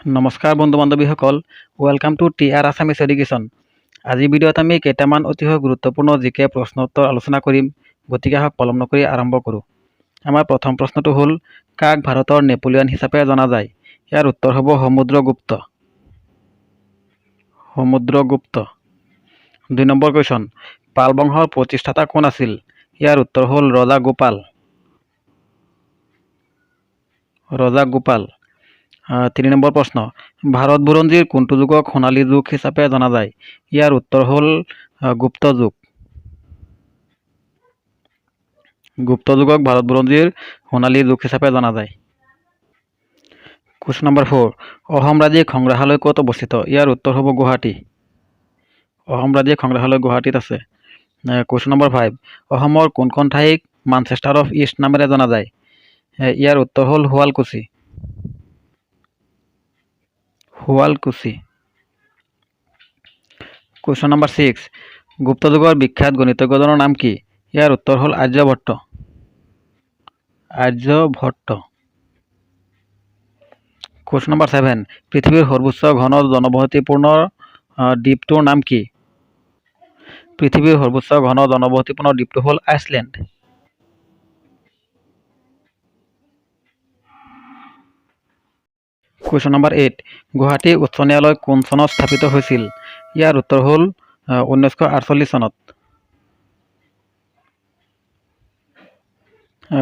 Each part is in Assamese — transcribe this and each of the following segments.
নমস্কাৰ বন্ধু বান্ধৱীসকল, welcome to TR Assamese education. আজিৰ ভিডিঅ'ত আমি কেইটামান অতিশয় গুৰুত্বপূৰ্ণ জিকে প্ৰশ্ন উত্তৰ আলোচনা কৰিম। গতিকে আহক পলম নকৰি আৰম্ভ কৰোঁ। আমাৰ প্ৰথম প্ৰশ্নটো হ'ল, কাক ভাৰতৰ নেপোলিয়ন হিচাপে জনা যায়? ইয়াৰ উত্তৰ হ'ব সমুদ্ৰগুপ্ত। সমুদ্ৰগুপ্ত। 2 নম্বৰ কুৱেশ্যন, পাল বংশৰ প্ৰতিষ্ঠাতা কোন আছিল? ইয়াৰ উত্তৰ হ'ল ৰজা গোপাল। ৰজা গোপাল। 3 নম্বৰ প্ৰশ্ন, ভাৰত বুৰঞ্জীৰ কোনটো যুগক সোণালী যুগ হিচাপে জনা যায়? ইয়াৰ উত্তৰ হ'ল গুপ্ত যুগ। গুপ্ত যুগক ভাৰত বুৰঞ্জীৰ সোণালী যুগ হিচাপে জনা যায়। কুৱেশ্যন নম্বৰ 4, অসম ৰাজ্যিক সংগ্ৰহালয় ক'ত অৱস্থিত? ইয়াৰ উত্তৰ হ'ব গুৱাহাটী। অসম ৰাজ্যিক সংগ্ৰহালয় গুৱাহাটীত আছে। কুৱেশ্যন নম্বৰ 5, অসমৰ কোনখন ঠাইক মানচেষ্টাৰ অফ ইষ্ট নামেৰে জনা যায়? ইয়াৰ উত্তৰ হ'ল শুৱালকুছি। শুৱালকুছি। কুৱেশ্যন নম্বৰ 6, গুপ্ত যুগৰ বিখ্যাত গণিতজ্ঞজনৰ নাম কি? ইয়াৰ উত্তৰ হ'ল আৰ্যভট্ট। আৰ্যভট্ট। কুৱেশ্যন নম্বৰ 7, পৃথিৱীৰ সৰ্বোচ্চ ঘন জনবসতিপূৰ্ণ দ্বীপটোৰ নাম কি? পৃথিৱীৰ সৰ্বোচ্চ ঘন জনবসতিপূৰ্ণ দ্বীপটো হ'ল আইচলেণ্ড। কুৱেশ্যন নম্বৰ 8, গুৱাহাটী উচ্চ ন্যায়ালয় কোন চনত স্থাপিত হৈছিল? ইয়াৰ উত্তৰ হ'ল 1948 চনত।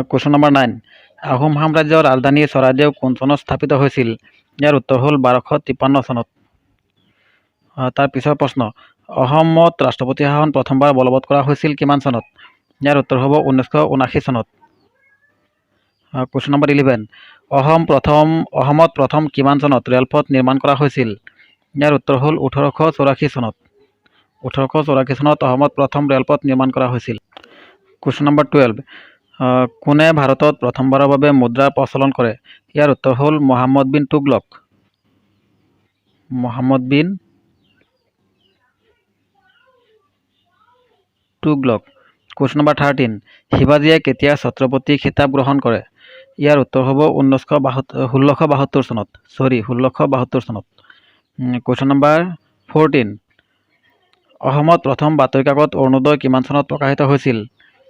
কুৱেশ্যন নম্বৰ 9, আহোম সাম্ৰাজ্যৰ ৰাজধানী চৰাইদেউ কোন চনত স্থাপিত হৈছিল? ইয়াৰ উত্তৰ হ'ল 1253 চনত। তাৰ পিছৰ প্ৰশ্ন, অসমত ৰাষ্ট্ৰপতি শাসন প্ৰথমবাৰ বলবৎ কৰা হৈছিল কিমান চনত? ইয়াৰ উত্তৰ হ'ব 1979 চনত। কুৱেশ্যন নম্বৰ 11, অসমত প্ৰথম কিমান চনত ৰেলপথ নিৰ্মাণ কৰা হৈছিল? ইয়াৰ উত্তৰ হ'ল 1884 চনত। 1884 চনত অসমত প্ৰথম ৰেলপথ নিৰ্মাণ কৰা হৈছিল। কুৱেশ্যন নম্বৰ 12, কোনে ভাৰতত প্ৰথমবাৰৰ বাবে মুদ্ৰাৰ প্ৰচলন কৰে? ইয়াৰ উত্তৰ হ'ল মহম্মদ বিন তুগলক। মহম্মদ বিন তুগলক। কুৱেশ্যন নম্বৰ 13, শিৱাজীয়ে কেতিয়া ছত্ৰপতি খিতাপ গ্ৰহণ কৰে? ইয়াৰ উত্তৰ হ'ব 1672 চনত। 1672 চনত। কুৱেশ্যন নম্বৰ 14, অসমত প্ৰথম বাতৰি কাকত অৰুণোদয় কিমান চনত প্ৰকাশিত হৈছিল?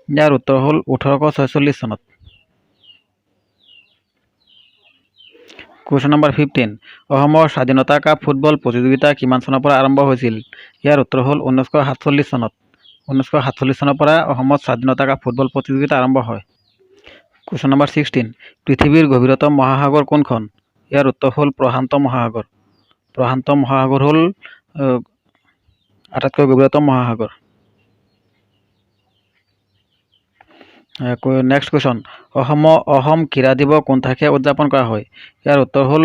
ইয়াৰ উত্তৰ হ'ল 1846 চনত। কুৱেশ্যন নম্বৰ 15, অসমৰ স্বাধীনতা কাপ ফুটবল প্ৰতিযোগিতা কিমান চনৰ পৰা আৰম্ভ হৈছিল? ইয়াৰ উত্তৰ হ'ল 1947 চনত। 1947 চনৰ পৰা অসমত স্বাধীনতা কাপ ফুটবল প্ৰতিযোগিতা আৰম্ভ হয়। কুৱেশ্যন নম্বৰ 16, পৃথিৱীৰ গভীৰতম মহাসাগৰ কোনখন? ইয়াৰ উত্তৰ হ'ল প্ৰশান্ত মহাসাগৰ। প্ৰশান্ত মহাসাগৰ হ'ল আটাইতকৈ গভীৰতম মহাসাগৰ। নেক্সট কুৱেশ্যন, অসম ক্ৰীড়া দিৱস কোন তাৰিখে উদযাপন কৰা হয়? ইয়াৰ উত্তৰ হ'ল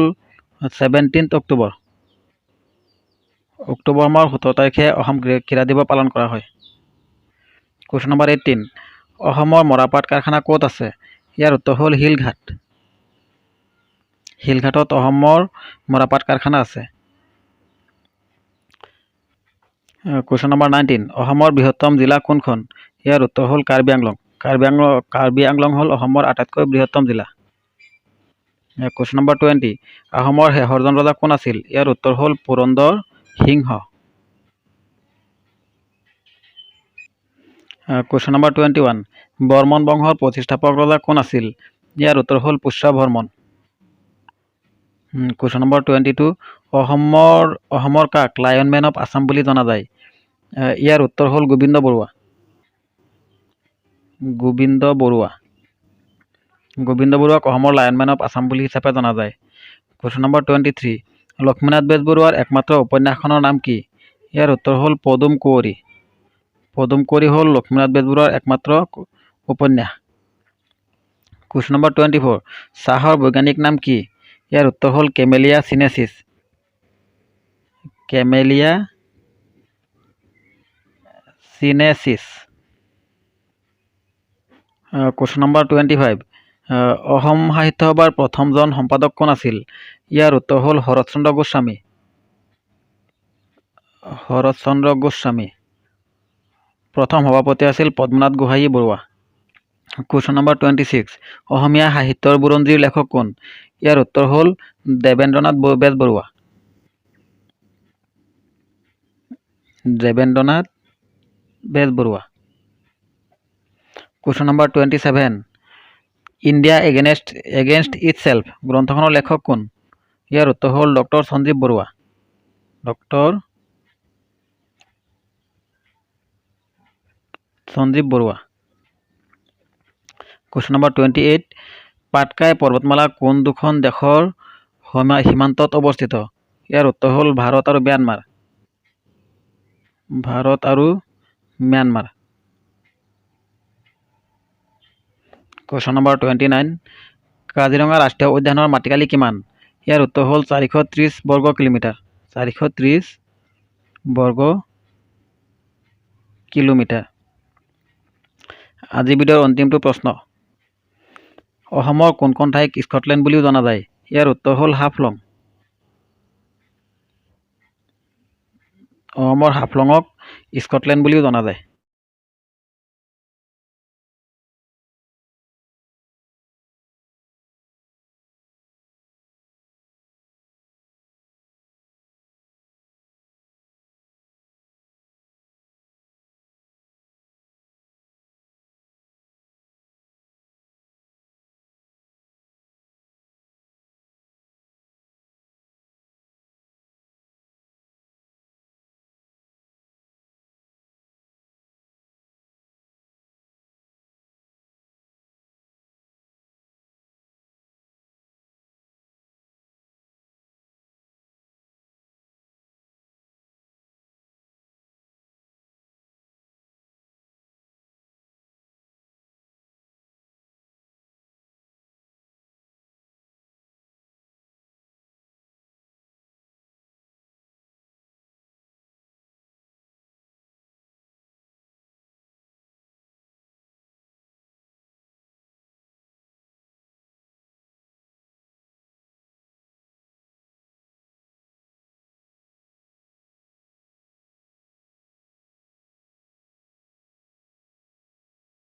17 অক্টোবৰ। অক্টোবৰ মাহৰ 17 তাৰিখে অসম ক্ৰীড়া দিৱস পালন কৰা হয়। কুৱেশ্যন নম্বৰ 18, অসমৰ মৰাপাট কাৰখানা ক'ত আছে? ইয়াৰ উত্তৰ হ'ল শিলঘাট। শিলঘাটত অসমৰ মৰাপাট কাৰখানা আছে। কুৱেশ্যন নম্বৰ 19, অসমৰ বৃহত্তম জিলা কোনখন? ইয়াৰ উত্তৰ হ'ল কাৰ্বি আংলং। কাৰ্বি আংলং হ'ল অসমৰ আটাইতকৈ বৃহত্তম জিলা। কুৱেশ্যন নম্বৰ 20, আহোমৰ শেষৰজন ৰজা কোন আছিল? ইয়াৰ উত্তৰ হ'ল পুৰন্দৰ সিংহ। কুৱেশ্যন নম্বৰ 21, বৰ্মন বংশৰ প্ৰতিষ্ঠাপক ৰজা কোন আছিল? ইয়াৰ উত্তৰ হ'ল পুষ্য বৰ্মন। কুৱেশ্যন নম্বৰ 22, অসমৰ কাক লায়ন মেন অফ আছাম বুলি জনা যায়? ইয়াৰ উত্তৰ হ'ল গোবিন্দ বৰুৱা। গোবিন্দ বৰুৱা। গোবিন্দ বৰুৱাক অসমৰ লায়ন মেন অফ আছাম বুলি হিচাপে জনা যায়। কুৱেশ্যন নম্বৰ 23, লক্ষ্মীনাথ বেজবৰুৱাৰ একমাত্ৰ উপন্যাসখনৰ নাম কি? ইয়াৰ উত্তৰ হ'ল পদুম কুঁৱৰী। পদুম কুঁৱৰী হ'ল লক্ষ্মীনাথ বেজবৰুৱাৰ একমাত্ৰ উপন্যাস। কুৱেশ্যন নম্বৰ 24, চাহৰ বৈজ্ঞানিক নাম কি? ইয়াৰ উত্তৰ হ'ল Camellia sinensis. Camellia sinensis. Question number 25, Asam Sahitya সভাৰ প্ৰথমজন সম্পাদক কোন আছিল? ইয়াৰ উত্তৰ হ'ল শৰৎচন্দ্ৰ গোস্বামী। শৰৎচন্দ্ৰ গোস্বামী। প্ৰথম সভাপতি আছিল পদ্মনাথ গোহাঁই বৰুৱা। কুৱেশ্যন নম্বৰ 26, অসমীয়া সাহিত্যৰ বুৰঞ্জীৰ লেখক কোন? ইয়াৰ উত্তৰ হ'ল Debendranath Bezbaroa. Debendranath Bezbaroa. Question number 27 India against itself গ্ৰন্থখনৰ লেখক কোন? ইয়াৰ উত্তৰ হ'ল doctor Sanjib Baruah. Doctor Sanjib Baruah. Question number 28 Patkai পৰ্বতমালা কোন দুখন দেশৰ সীমান্তত অৱস্থিত? ইয়াৰ উত্তৰ হ'ল ভাৰত আৰু ম্যানমাৰ। ভাৰত আৰু ম্যানমাৰ। কুৱেশ্যন নম্বৰ 29 কাজিৰঙা ৰাষ্ট্ৰীয় উদ্যানৰ মাটিকালি কিমান? ইয়াৰ উত্তৰ হ'ল 430 বৰ্গ কিলোমিটাৰ। 430 বৰ্গ কিলোমিটাৰ। আজি ভিডিঅ'ৰ অন্তিমটো প্ৰশ্ন অসমৰ কোনখন ঠাইক স্কটলেণ্ড বুলিও জনা যায়? ইয়াৰ উত্তৰ হ'ল হাফলং। অসমৰ হাফলঙক স্কটলেণ্ড বুলিও জনা যায়।